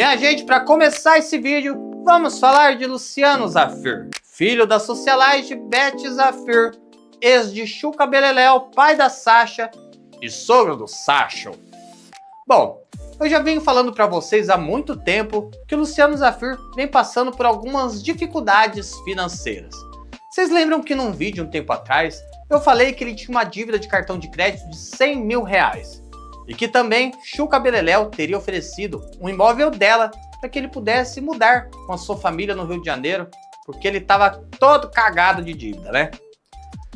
Minha gente, para começar esse vídeo, vamos falar de Luciano Zafir, filho da socialite Beth Zafir, ex de Xuca Beleléu, pai da Sasha e sogro do Sacho. Bom, eu já venho falando para vocês há muito tempo que o Luciano Zafir vem passando por algumas dificuldades financeiras. Vocês lembram que num vídeo um tempo atrás, eu falei que ele tinha uma dívida de cartão de crédito de 100 mil reais. E que também Xuca Beleléu teria oferecido um imóvel dela para que ele pudesse mudar com a sua família no Rio de Janeiro, porque ele estava todo cagado de dívida, né?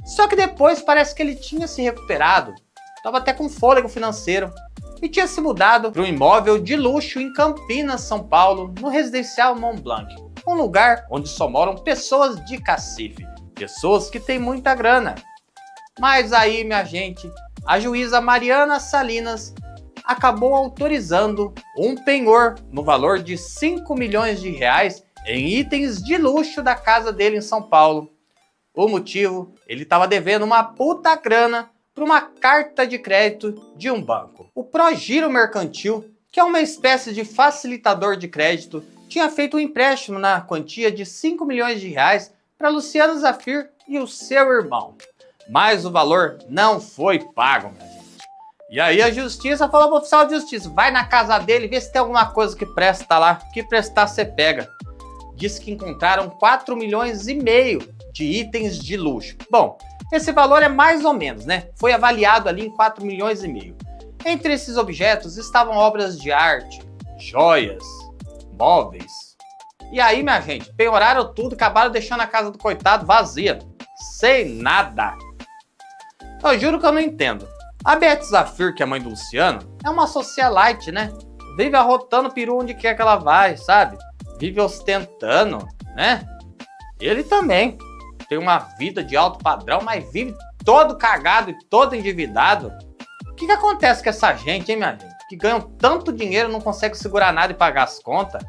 Só que depois parece que ele tinha se recuperado, estava até com fôlego financeiro, e tinha se mudado para um imóvel de luxo em Campinas, São Paulo, no residencial Mont Blanc, um lugar onde só moram pessoas de cacife, pessoas que têm muita grana. Mas aí, minha gente, a juíza Mariana Salinas acabou autorizando um penhor no valor de 5 milhões de reais em itens de luxo da casa dele em São Paulo. O motivo? Ele estava devendo uma puta grana para uma carta de crédito de um banco. O Progiro Mercantil, que é uma espécie de facilitador de crédito, tinha feito um empréstimo na quantia de 5 milhões de reais para Luciano Zafir e o seu irmão. Mas o valor não foi pago, minha gente. E aí a justiça falou pro oficial de justiça, vai na casa dele, vê se tem alguma coisa que presta lá, que prestar você pega. Diz que encontraram 4 milhões e meio de itens de luxo. Bom, esse valor é mais ou menos, né? Foi avaliado ali em 4 milhões e meio. Entre esses objetos estavam obras de arte, joias, móveis. E aí, minha gente, penhoraram tudo, acabaram deixando a casa do coitado vazia, sem nada. Eu juro que eu não entendo. A Beth Zafir, que é mãe do Luciano, é uma socialite, né? Vive arrotando peru onde quer que ela vai, sabe? Vive ostentando, né? Ele também tem uma vida de alto padrão, mas vive todo cagado e todo endividado. O que acontece com essa gente, hein, minha gente? Que ganham tanto dinheiro, não consegue segurar nada e pagar as contas.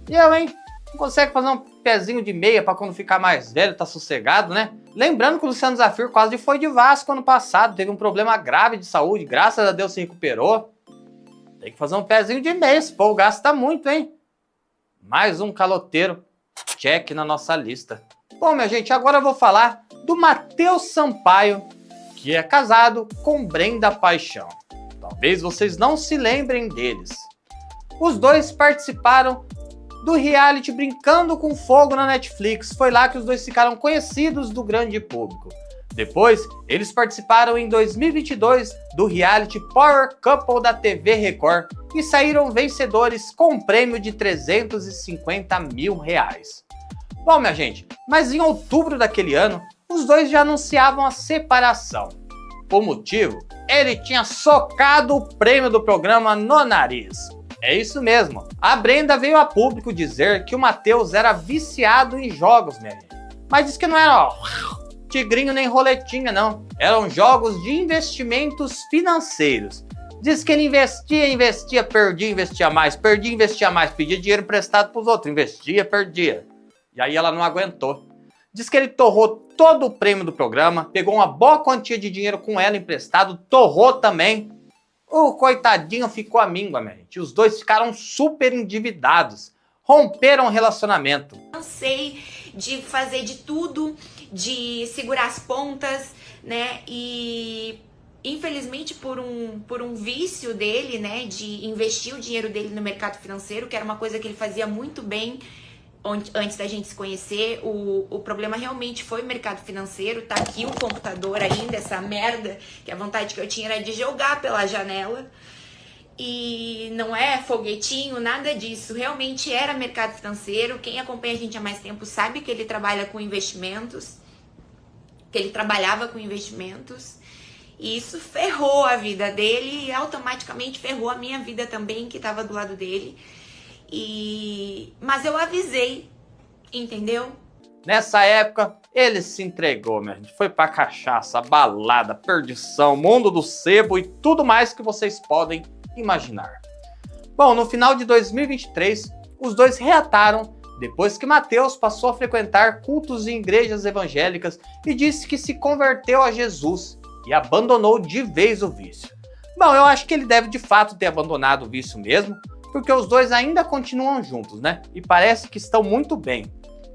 E eu, hein? Não consegue fazer um pezinho de meia para quando ficar mais velho, tá sossegado, né? Lembrando que o Luciano Zafir quase foi de Vasco ano passado, teve um problema grave de saúde, graças a Deus se recuperou. Tem que fazer um pezinho de meia, esse povo gasta muito, hein? Mais um caloteiro, check na nossa lista. Bom, minha gente, agora eu vou falar do Matheus Sampaio, que é casado com Brenda Paixão. Talvez vocês não se lembrem deles. Os dois participaram do reality Brincando com Fogo na Netflix. Foi lá que os dois ficaram conhecidos do grande público. Depois, eles participaram em 2022 do reality Power Couple da TV Record e saíram vencedores com um prêmio de 350 mil reais. Bom, minha gente, mas em outubro daquele ano, os dois já anunciavam a separação. O motivo? Ele tinha socado o prêmio do programa no nariz. É isso mesmo. A Brenda veio a público dizer que o Matheus era viciado em jogos, minha gente. Mas disse que não era tigrinho nem roletinha, não. Eram jogos de investimentos financeiros. Diz que ele investia, perdia, investia mais, pedia dinheiro emprestado para os outros, investia, perdia. E aí ela não aguentou. Diz que ele torrou todo o prêmio do programa, pegou uma boa quantia de dinheiro com ela emprestado, torrou também. O coitadinho ficou à míngua, minha gente. Os dois ficaram super endividados. Romperam o relacionamento. Cansei de fazer de tudo, de segurar as pontas, né? E infelizmente por um vício dele, né? De investir o dinheiro dele no mercado financeiro, que era uma coisa que ele fazia muito bem antes da gente se conhecer. O problema realmente foi o mercado financeiro. Tá aqui o computador ainda, essa merda, que a vontade que eu tinha era de jogar pela janela. E não é foguetinho, nada disso. Realmente era mercado financeiro. Quem acompanha a gente há mais tempo sabe que ele trabalha com investimentos, que ele trabalhava com investimentos. E isso ferrou a vida dele e automaticamente ferrou a minha vida também, que estava do lado dele. Mas eu avisei, entendeu? Nessa época, ele se entregou, minha gente. Foi pra cachaça, balada, perdição, mundo do sebo e tudo mais que vocês podem imaginar. Bom, no final de 2023, os dois reataram depois que Matheus passou a frequentar cultos em igrejas evangélicas e disse que se converteu a Jesus e abandonou de vez o vício. Bom, eu acho que ele deve de fato ter abandonado o vício mesmo, porque os dois ainda continuam juntos, né? E parece que estão muito bem.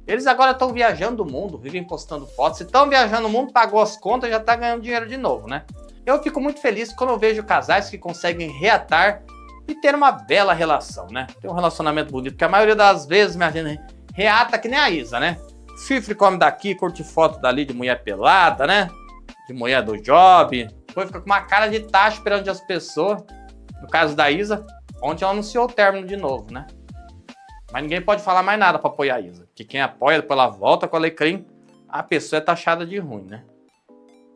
Eles agora estão viajando o mundo, vivem postando fotos. Se estão viajando o mundo, pagou as contas, já tá ganhando dinheiro de novo, né? Eu fico muito feliz quando eu vejo casais que conseguem reatar e ter uma bela relação, né? Ter um relacionamento bonito, porque a maioria das vezes, minha gente, reata que nem a Isa, né? Fifre come daqui, curte foto dali de mulher pelada, né? De mulher do job. Depois fica com uma cara de tacho perante as pessoas. No caso da Isa, ontem ela anunciou o término de novo, né? Mas ninguém pode falar mais nada pra apoiar a Isa. Porque quem apoia, depois ela volta com o alecrim, a pessoa é taxada de ruim, né?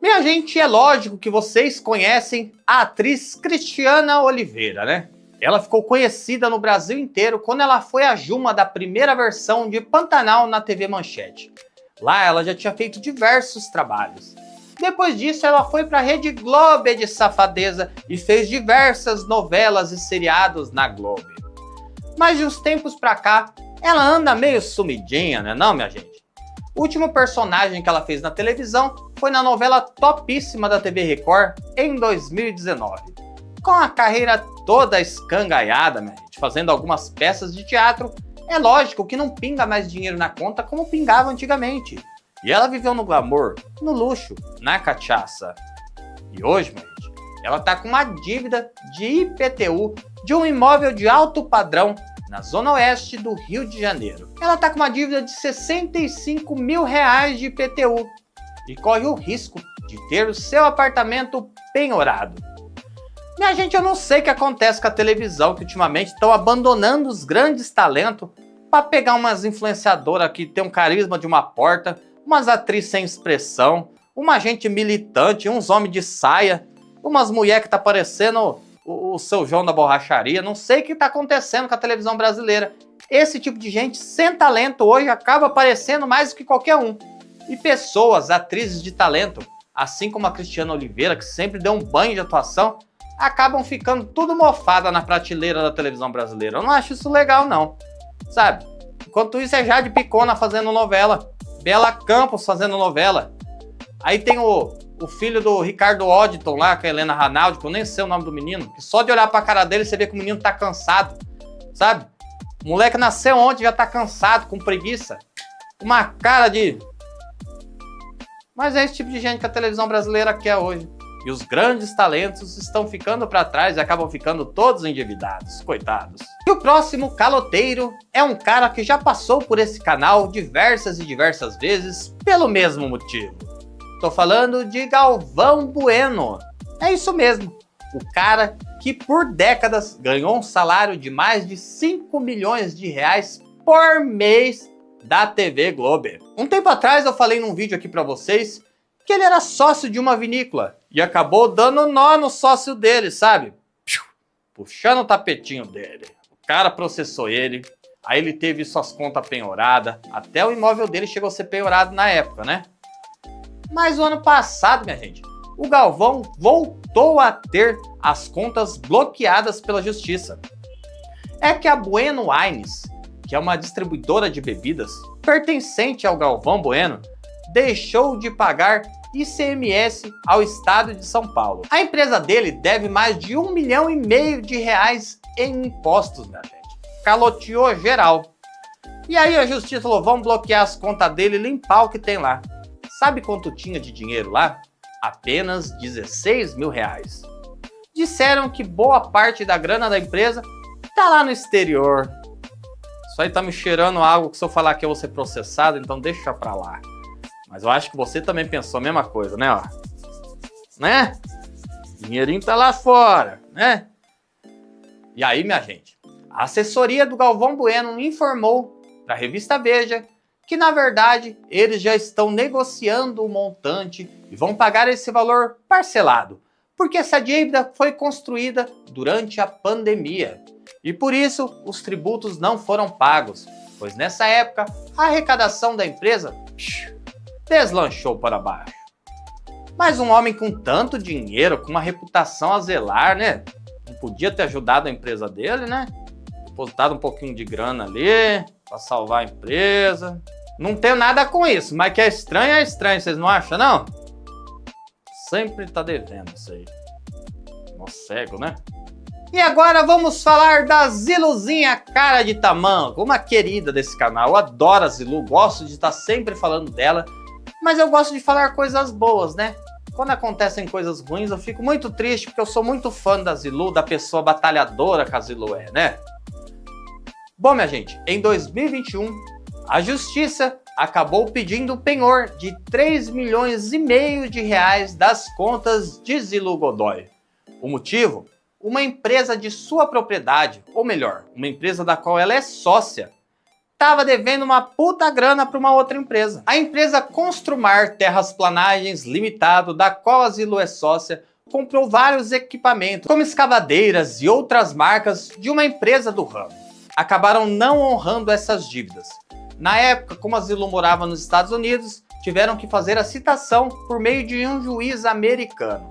Minha gente, é lógico que vocês conhecem a atriz Cristiana Oliveira, né? Ela ficou conhecida no Brasil inteiro quando ela foi a Juma da primeira versão de Pantanal na TV Manchete. Lá ela já tinha feito diversos trabalhos. Depois disso ela foi para a Rede Globo de safadeza e fez diversas novelas e seriados na Globo. Mas de uns tempos pra cá, ela anda meio sumidinha, né não, minha gente? O último personagem que ela fez na televisão foi na novela topíssima da TV Record em 2019. Com a carreira toda escangaiada, minha gente, fazendo algumas peças de teatro, é lógico que não pinga mais dinheiro na conta como pingava antigamente. E ela viveu no glamour, no luxo, na cachaça. E hoje, minha gente, ela tá com uma dívida de IPTU de um imóvel de alto padrão na zona oeste do Rio de Janeiro. Ela tá com uma dívida de 65 mil reais de IPTU e corre o risco de ter o seu apartamento penhorado. Minha gente, eu não sei o que acontece com a televisão, que ultimamente estão abandonando os grandes talentos para pegar umas influenciadoras que tem um carisma de uma porta, umas atrizes sem expressão, uma gente militante, uns homens de saia, umas mulheres que tá parecendo o seu João da borracharia. Não sei o que tá acontecendo com a televisão brasileira. Esse tipo de gente sem talento hoje acaba aparecendo mais do que qualquer um. E pessoas, atrizes de talento, assim como a Cristiana Oliveira, que sempre deu um banho de atuação, acabam ficando tudo mofada na prateleira da televisão brasileira. Eu não acho isso legal, não. Sabe? Enquanto isso é Jade Picona fazendo novela, Bela Campos fazendo novela. Aí tem o filho do Ricardo Odditon lá, com a Helena Ranaldi, que eu nem sei o nome do menino, que só de olhar pra cara dele você vê que o menino tá cansado, sabe? O moleque nasceu ontem, já tá cansado, com preguiça. Uma cara de... Mas é esse tipo de gente que a televisão brasileira quer hoje. E os grandes talentos estão ficando para trás e acabam ficando todos endividados, coitados. E o próximo caloteiro é um cara que já passou por esse canal diversas e diversas vezes pelo mesmo motivo. Tô falando de Galvão Bueno. É isso mesmo, o cara que por décadas ganhou um salário de mais de 5 milhões de reais por mês da TV Globo. Um tempo atrás eu falei num vídeo aqui para vocês que ele era sócio de uma vinícola e acabou dando nó no sócio dele, sabe? Puxando o tapetinho dele. O cara processou ele, aí ele teve suas contas penhoradas, até o imóvel dele chegou a ser penhorado na época, né? Mas o ano passado, minha gente, o Galvão voltou a ter as contas bloqueadas pela justiça. É que a Bueno Wines, que é uma distribuidora de bebidas pertencente ao Galvão Bueno, deixou de pagar ICMS ao estado de São Paulo. A empresa dele deve mais de 1,5 milhão de reais em impostos, minha gente. Caloteou geral. E aí a justiça falou, vamos bloquear as contas dele e limpar o que tem lá. Sabe quanto tinha de dinheiro lá? Apenas 16 mil reais. Disseram que boa parte da grana da empresa tá lá no exterior. Isso aí tá me cheirando algo que se eu falar que eu vou ser processado, então deixa pra lá. Mas eu acho que você também pensou a mesma coisa, né? Ó? Né? Dinheirinho tá lá fora, né? E aí, minha gente, a assessoria do Galvão Bueno informou para a revista Veja que, na verdade, eles já estão negociando o montante e vão pagar esse valor parcelado, porque essa dívida foi construída durante a pandemia. E por isso, os tributos não foram pagos, pois nessa época, a arrecadação da empresa deslanchou para baixo. Mas um homem com tanto dinheiro, com uma reputação a zelar, né? Não podia ter ajudado a empresa dele, né? Depositado um pouquinho de grana ali, para salvar a empresa. Não tem nada com isso, mas que é estranho, vocês não acham, não? Sempre tá devendo isso aí. Nó cego, né? E agora vamos falar da Ziluzinha Cara de Tamanco, uma querida desse canal. Eu adoro a Zilu, gosto de estar sempre falando dela, mas eu gosto de falar coisas boas, né? Quando acontecem coisas ruins eu fico muito triste, porque eu sou muito fã da Zilu, da pessoa batalhadora que a Zilu é, né? Bom, minha gente, em 2021, a Justiça acabou pedindo o penhor de 3,5 milhões de reais das contas de Zilu Godoy. O motivo? Uma empresa de sua propriedade, ou melhor, uma empresa da qual ela é sócia, estava devendo uma puta grana para uma outra empresa. A empresa Construmar Terrasplanagens Limitado, da qual a Zilu é sócia, comprou vários equipamentos, como escavadeiras e outras marcas de uma empresa do ramo. Acabaram não honrando essas dívidas. Na época, como a Zilu morava nos Estados Unidos, tiveram que fazer a citação por meio de um juiz americano.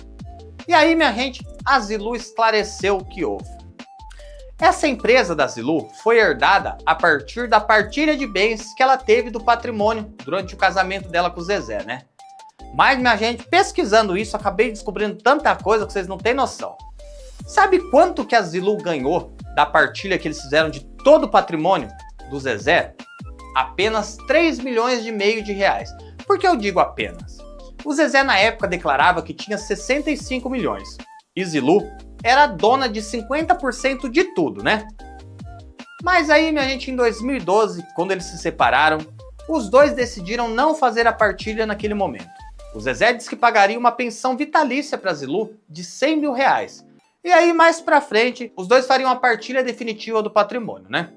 E aí, minha gente, a Zilu esclareceu o que houve. Essa empresa da Zilu foi herdada a partir da partilha de bens que ela teve do patrimônio durante o casamento dela com o Zezé, né? Mas, minha gente, pesquisando isso, acabei descobrindo tanta coisa que vocês não têm noção. Sabe quanto que a Zilu ganhou da partilha que eles fizeram de todo o patrimônio do Zezé? Apenas 3,5 milhões de reais. Por que eu digo apenas? O Zezé na época declarava que tinha 65 milhões. E Zilu era dona de 50% de tudo, né? Mas aí, minha gente, em 2012, quando eles se separaram, os dois decidiram não fazer a partilha naquele momento. O Zezé disse que pagaria uma pensão vitalícia para Zilu de 100 mil reais. E aí, mais pra frente, os dois fariam a partilha definitiva do patrimônio, né?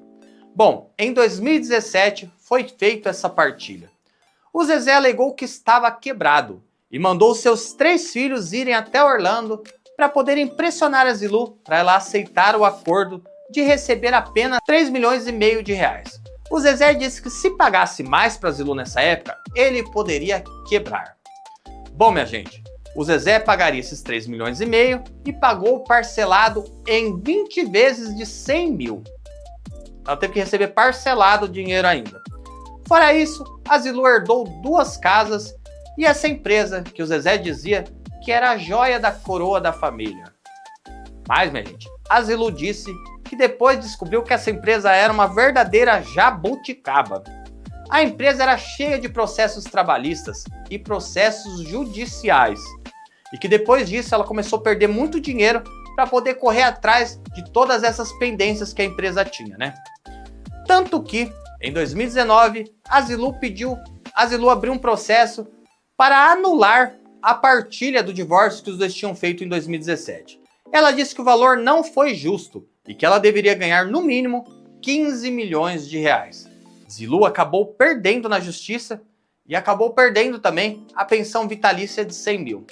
Bom, em 2017 foi feita essa partilha. O Zezé alegou que estava quebrado e mandou seus 3 filhos irem até Orlando para poderem pressionar a Zilu para ela aceitar o acordo de receber apenas 3,5 milhões de reais. O Zezé disse que se pagasse mais para a Zilu nessa época, ele poderia quebrar. Bom, minha gente, o Zezé pagaria esses 3,5 milhões e pagou parcelado em 20 vezes de 100 mil. Ela teve que receber parcelado o dinheiro ainda. Fora isso, a Zilu herdou 2 casas e essa empresa que o Zezé dizia que era a joia da coroa da família. Mas, minha gente, a Zilu disse que depois descobriu que essa empresa era uma verdadeira jabuticaba. A empresa era cheia de processos trabalhistas e processos judiciais. E que depois disso ela começou a perder muito dinheiro para poder correr atrás de todas essas pendências que a empresa tinha, né? Tanto que, em 2019, a Zilu abriu um processo para anular a partilha do divórcio que os dois tinham feito em 2017. Ela disse que o valor não foi justo e que ela deveria ganhar no mínimo 15 milhões de reais. Zilu acabou perdendo na justiça e acabou perdendo também a pensão vitalícia de 100 mil.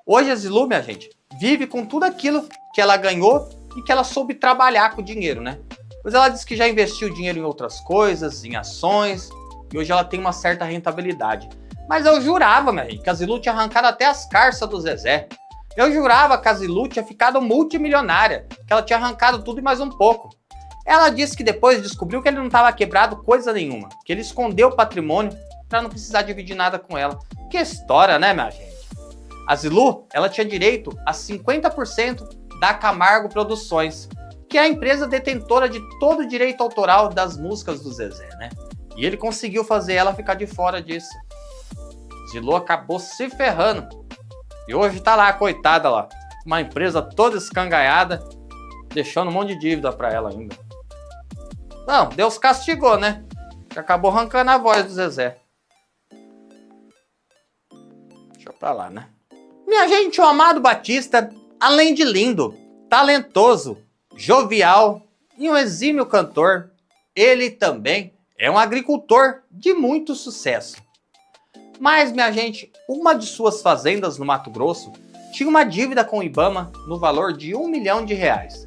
Hoje a Zilu, minha gente, vive com tudo aquilo que ela ganhou e que ela soube trabalhar com o dinheiro, né? Pois ela disse que já investiu dinheiro em outras coisas, em ações, e hoje ela tem uma certa rentabilidade. Mas eu jurava, minha gente, que a Zilu tinha arrancado até as carças do Zezé. Eu jurava que a Zilu tinha ficado multimilionária, que ela tinha arrancado tudo e mais um pouco. Ela disse que depois descobriu que ele não estava quebrado coisa nenhuma, que ele escondeu o patrimônio para não precisar dividir nada com ela. Que história, né, minha gente? A Zilu, ela tinha direito a 50% da Camargo Produções, que é a empresa detentora de todo o direito autoral das músicas do Zezé, né? E ele conseguiu fazer ela ficar de fora disso. Zilu acabou se ferrando. E hoje tá lá, coitada lá, uma empresa toda escangalhada, deixando um monte de dívida pra ela ainda. Não, Deus castigou, né? Que acabou arrancando a voz do Zezé. Deixa eu pra lá, né? Minha gente, o Amado Batista, além de lindo, talentoso, jovial e um exímio cantor, ele também é um agricultor de muito sucesso. Mas, minha gente, uma de suas fazendas no Mato Grosso tinha uma dívida com o Ibama no valor de 1 milhão de reais.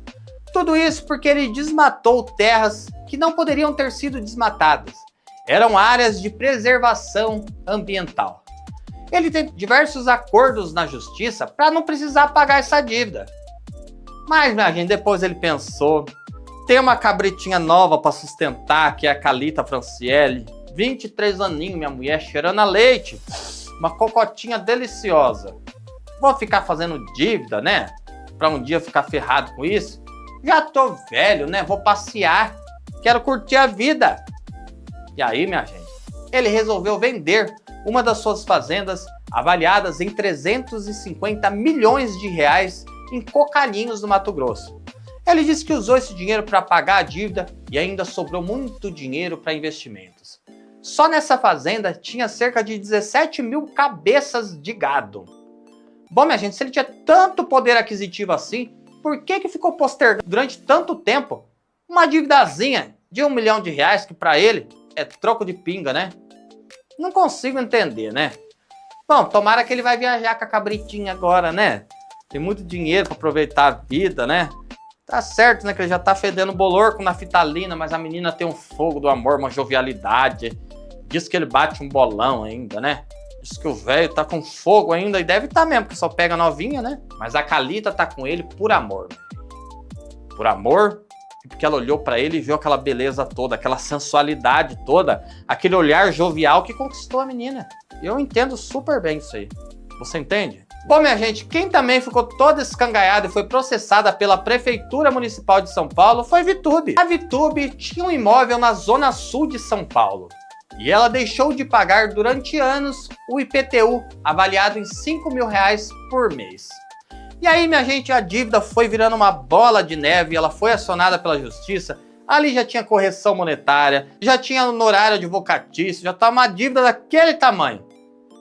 Tudo isso porque ele desmatou terras que não poderiam ter sido desmatadas. Eram áreas de preservação ambiental. Ele tem diversos acordos na justiça para não precisar pagar essa dívida. Mas, minha gente, depois ele pensou, tem uma cabritinha nova para sustentar, que é a Calita Franciele, 23 aninhos, minha mulher, cheirando a leite, uma cocotinha deliciosa. Vou ficar fazendo dívida, né? Para um dia ficar ferrado com isso? Já tô velho, né? Vou passear, quero curtir a vida. E aí, minha gente, ele resolveu vender uma das suas fazendas avaliadas em 350 milhões de reais em Cocalinhos, no Mato Grosso. Ele disse que usou esse dinheiro para pagar a dívida e ainda sobrou muito dinheiro para investimentos. Só nessa fazenda tinha cerca de 17 mil cabeças de gado. Bom, minha gente, se ele tinha tanto poder aquisitivo assim, por que ficou postergando durante tanto tempo uma dívidazinha de R$1 milhão que para ele é troco de pinga, né? Não consigo entender, né? Bom, tomara que ele vai viajar com a cabritinha agora, né? Tem muito dinheiro para aproveitar a vida, né? Tá certo, né? Que ele já tá fedendo bolor com naftalina, mas a menina tem um fogo do amor, uma jovialidade. Diz que ele bate um bolão ainda, né? Diz que o velho tá com fogo ainda, e deve estar mesmo, porque só pega novinha, né? Mas a Calita tá com ele por amor. Por amor, e porque ela olhou pra ele e viu aquela beleza toda, aquela sensualidade toda, aquele olhar jovial que conquistou a menina. Eu entendo super bem isso aí. Você entende? Bom, minha gente, quem também ficou toda escangaiada e foi processada pela Prefeitura Municipal de São Paulo foi Vitube. A Vitube tinha um imóvel na zona sul de São Paulo. E ela deixou de pagar durante anos o IPTU, avaliado em R$5 mil por mês. E aí, minha gente, a dívida foi virando uma bola de neve, ela foi acionada pela justiça, ali já tinha correção monetária, já tinha honorário advocatício, já estava uma dívida daquele tamanho.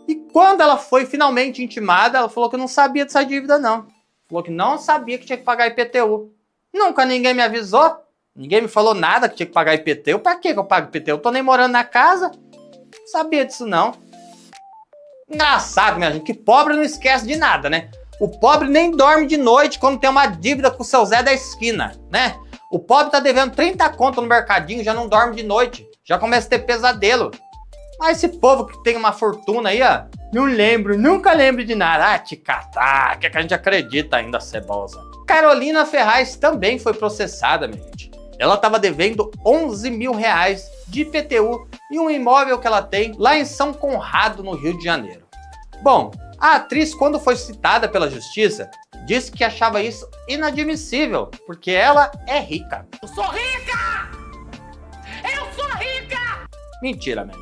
E quando ela foi finalmente intimada, ela falou que não sabia dessa dívida não. Falou que não sabia que tinha que pagar IPTU. Nunca ninguém me avisou. Ninguém me falou nada que tinha que pagar IPTU. Pra que eu pago IPTU? Eu tô nem morando na casa. Não sabia disso, não. Engraçado, minha gente, que pobre não esquece de nada, né? O pobre nem dorme de noite quando tem uma dívida com o seu Zé da esquina, né? O pobre tá devendo 30 conto no mercadinho, já não dorme de noite. Já começa a ter pesadelo. Mas esse povo que tem uma fortuna aí, ó, não lembro, nunca lembro de nada. Ah, te catar, que a gente acredita ainda, cebosa. Carolina Ferraz também foi processada, minha gente. Ela estava devendo R$11 mil de IPTU em um imóvel que ela tem lá em São Conrado, no Rio de Janeiro. Bom, a atriz, quando foi citada pela justiça, disse que achava isso inadmissível, porque ela é rica. Eu sou rica! Eu sou rica! Mentira, man.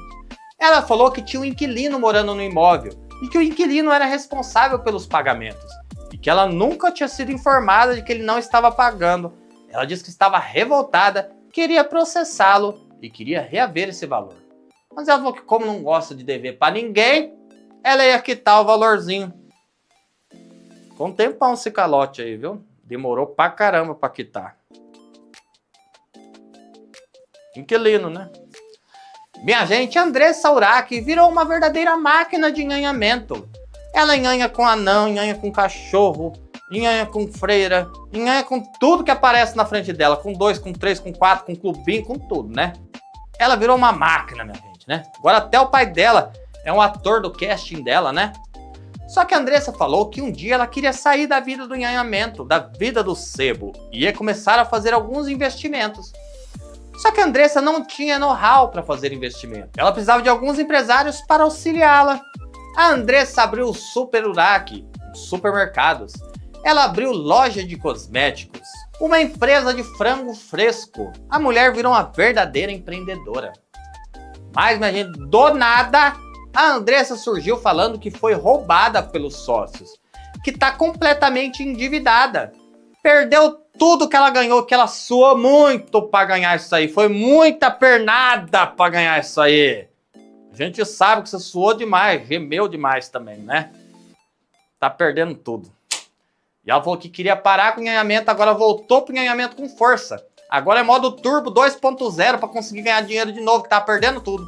Ela falou que tinha um inquilino morando no imóvel e que o inquilino era responsável pelos pagamentos e que ela nunca tinha sido informada de que ele não estava pagando. Ela disse que estava revoltada, queria processá-lo e queria reaver esse valor. Mas ela falou que, como não gosta de dever para ninguém, ela ia quitar o valorzinho. Com um tempão esse calote aí, viu? Demorou pra caramba pra quitar. Inquilino, né? Minha gente, Andressa Urach virou uma verdadeira máquina de enhanhamento. Ela enhanha com anão, enhanha com cachorro, enhanha com freira, enhanha com tudo que aparece na frente dela, com 2, com 3, com 4, com clubinho, com tudo, né? Ela virou uma máquina, minha gente, né? Agora até o pai dela é um ator do casting dela, né? Só que a Andressa falou que um dia ela queria sair da vida do enhanhamento, da vida do sebo, e ia começar a fazer alguns investimentos. Só que a Andressa não tinha know-how para fazer investimento. Ela precisava de alguns empresários para auxiliá-la. A Andressa abriu o Super Urach, supermercados. Ela abriu loja de cosméticos, uma empresa de frango fresco. A mulher virou uma verdadeira empreendedora. Mas, minha gente, do nada, a Andressa surgiu falando que foi roubada pelos sócios, que está completamente endividada. Perdeu tudo que ela ganhou, que ela suou muito para ganhar isso aí. Foi muita pernada para ganhar isso aí. A gente sabe que você suou demais, gemeu demais também, né? Tá perdendo tudo. E ela falou que queria parar com o enhanhamento, agora voltou pro enhanhamento com força. Agora é modo turbo 2.0 para conseguir ganhar dinheiro de novo, que tá perdendo tudo.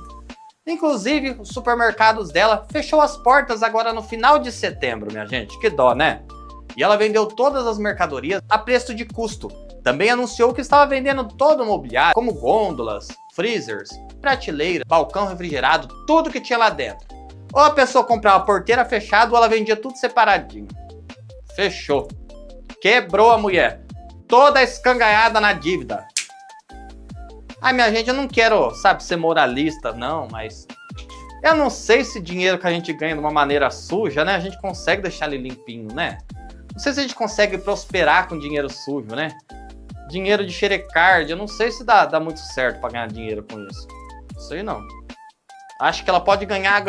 Inclusive, os supermercados dela fechou as portas agora no final de setembro, minha gente. Que dó, né? E ela vendeu todas as mercadorias a preço de custo. Também anunciou que estava vendendo todo o mobiliário, como gôndolas, freezers, prateleira, balcão refrigerado, tudo que tinha lá dentro. Ou a pessoa comprava a porteira fechada ou ela vendia tudo separadinho. Fechou. Quebrou a mulher. Toda escangaiada na dívida. Ai, minha gente, eu não quero, sabe, ser moralista, não, mas eu não sei se dinheiro que a gente ganha de uma maneira suja, né, a gente consegue deixar ele limpinho, né? Não sei se a gente consegue prosperar com dinheiro sujo, né? Dinheiro de xerecard, eu não sei se dá muito certo pra ganhar dinheiro com isso. Isso aí não. Acho que ela pode ganhar,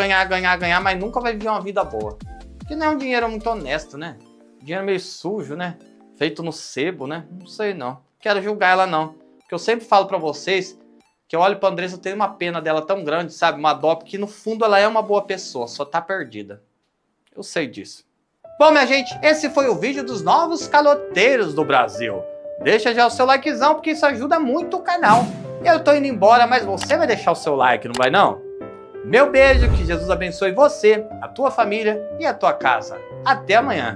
mas nunca vai viver uma vida boa. Porque não é um dinheiro muito honesto, né? Dinheiro meio sujo, né? Feito no sebo, né? Não sei não. Quero julgar ela não. Porque eu sempre falo pra vocês que eu olho pra Andressa, eu tenho uma pena dela tão grande, sabe? Uma dó, porque no fundo ela é uma boa pessoa, só tá perdida. Eu sei disso. Bom, minha gente, esse foi o vídeo dos novos caloteiros do Brasil. Deixa já o seu likezão, porque isso ajuda muito o canal. Eu tô indo embora, mas você vai deixar o seu like, não vai não? Meu beijo, que Jesus abençoe você, a tua família e a tua casa. Até amanhã.